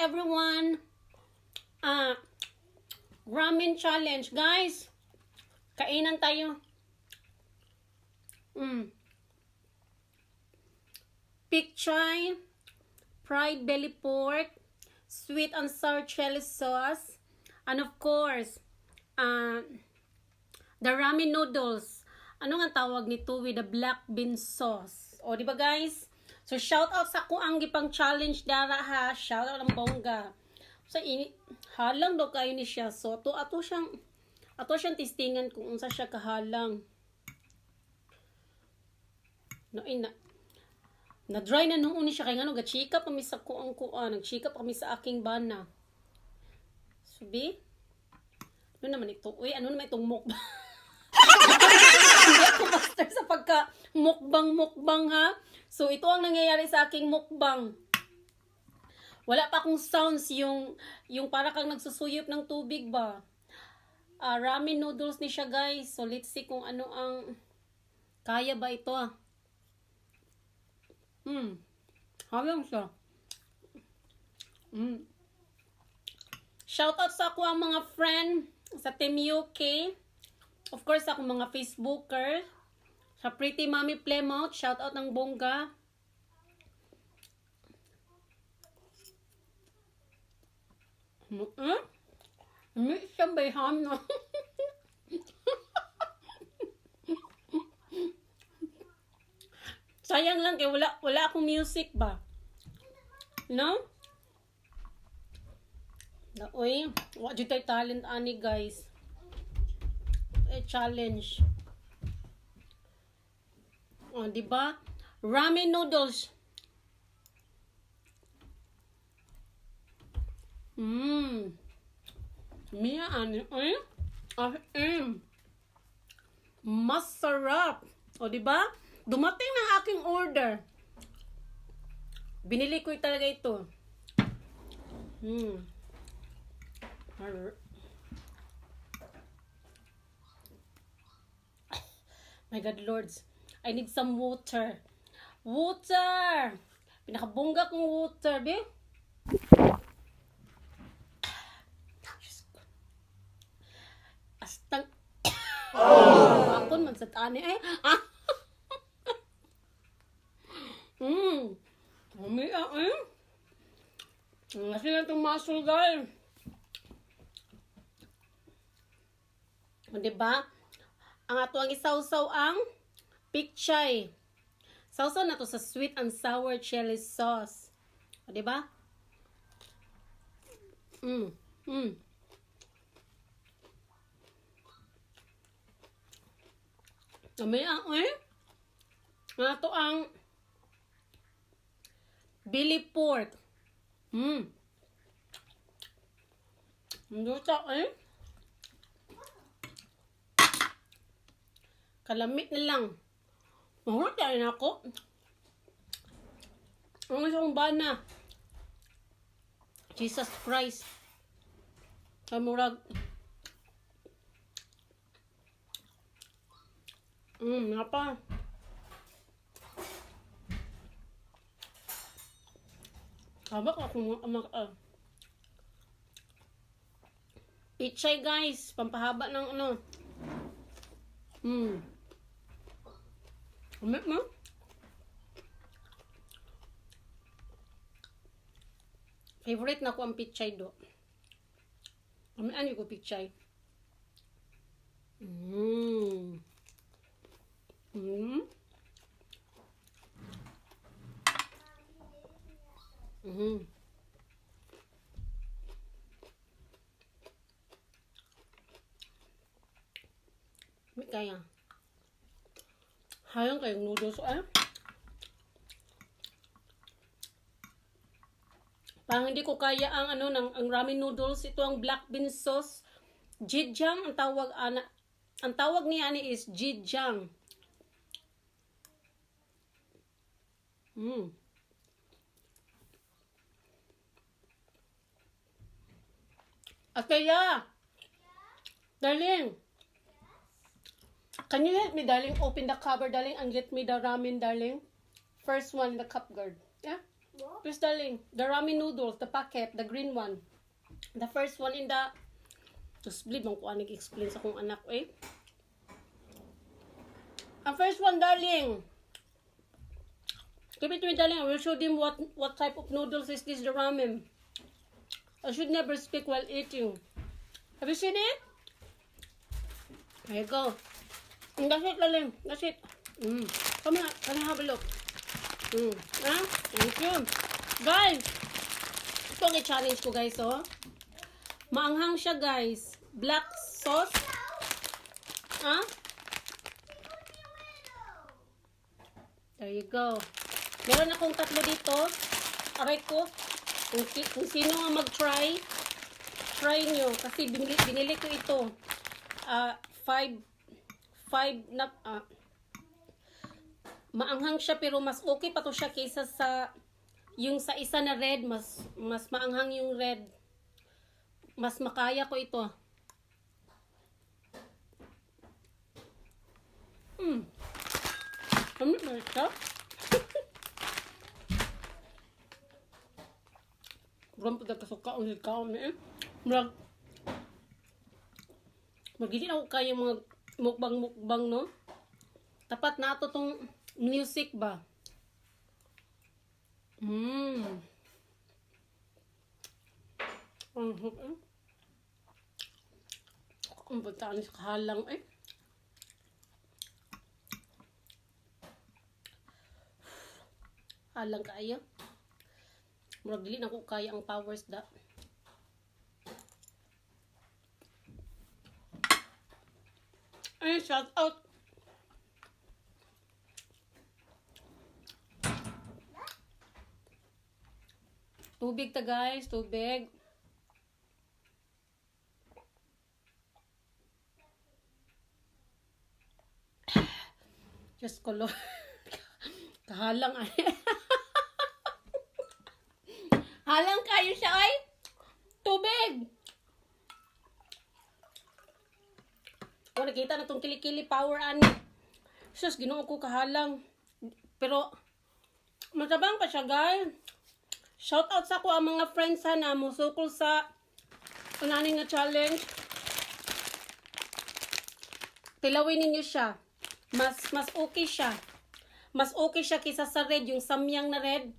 everyone. Ramen challenge, guys. Kainan tayo. Pichay, fried belly pork, sweet and sour chili sauce, and of course, the ramen noodles. Ano nga tawag nito with the black bean sauce? O, di ba guys? So, shout out sa ako ang gipang challenge dara ha. Shout out ang bongga. So, halang daw kayo ni siya. So, ato siyang testingan kung unsa siya kahalang. Na-dry na noon siya kay ngano gachika pa mi sa kuang nagchika pa kami sa aking bana. Subi? Ano naman ito? Uy, ano naman itong mukbang? Hindi ako master sa pagka mukbang ha. So, ito ang nangyayari sa aking mukbang. Wala pa akong sounds yung para kang nagsusuyop ng tubig ba. Ramen noodles ni siya guys. So, let's see kung ano ang kaya ba ito Halang siya. Shout out sa ako ang mga friend sa Team UK. Of course, ako mga Facebooker. Sa Pretty Mommy Plymouth. Shout out ng bongga. May siyang bayham na. Sayang lang kaya wala akong music ba. No? Uy, what did I talent ani guys? Challenge. Oh, di ba? Ramen noodles. Mia ani, masarap. O, di ba? Dumating ng aking order. Binili ko talaga ito. My God, Lords. I need some water. Water! Pinakabongga kong water, be. Astang. Hapon man sa tani. Umiyak Kasi na itong muscle guys. Diba? Ang ato ang isawsaw ang pichay. Sausaw na to sa sweet and sour chili sauce. Diba? Umiyak Ang ato ang belly pork. Luto Kalamit na lang. Mahulog tayo na ako. Ang isang bana. Jesus Christ. Kamurag. Napa. Habak ako pichay guys. Pampahaba ng ano. Umit mo? Favorite na ko ang pichay do. Umian yung ko pichay. May kaya. Hayang kayong noodles Parang hindi ko kaya ang ang ramen noodles. Ito ang black bean sauce. Jjajang ang tawag ang tawag niya is Jjajang. At kaya, darling, can you help me, darling? Open the cover, darling, and get me the ramen, darling. First one in the cup guard. Yeah? Please, darling. The ramen noodles, the packet, the green one. The first one in the... Just bleed mong kuha nag-explain sa kong anak, eh. Ang first one, darling. Give it to me, darling. I will show them what type of noodles is this, the ramen. I should never speak while eating. Have you seen it? There you go. That's it, darling. That's it. Come on, can I have a look? Thank you. Guys, ito ang i-challenge ko, guys, oh. Maanghang siya, guys. Black sauce. There you go. Meron akong tatlo dito. Aray ko. Kung sino nga mag-try, try nyo. Kasi binili ko ito. 5 na... maanghang siya pero mas okay pa to siya kaysa sa yung sa isa na red. Mas maanghang yung red. Mas makaya ko ito. Kami ba ito? Buram pa kasuka ang hikaw niya. Magiging ako kaya mga mukbang, no? Tapat na ito tong music ba? Ang bataan sa kahalang, eh. Halang kaya. Murag dili na ko kaya ang powers da. Ay, shout out. Tubig ta, guys. Tubig. Just color. Kahalang ay. Halang kayo siya ay. Tubig. O, nakita na itong kilikili power ani. Sus, ginoo ko kahalang. Pero, matabang pa siya, guys. Shout out sa ko ang mga friends na musukol sa unaning nga challenge. Tilawin ninyo siya. Mas okay siya. Mas okay siya kaysa sa red, yung samyang na red.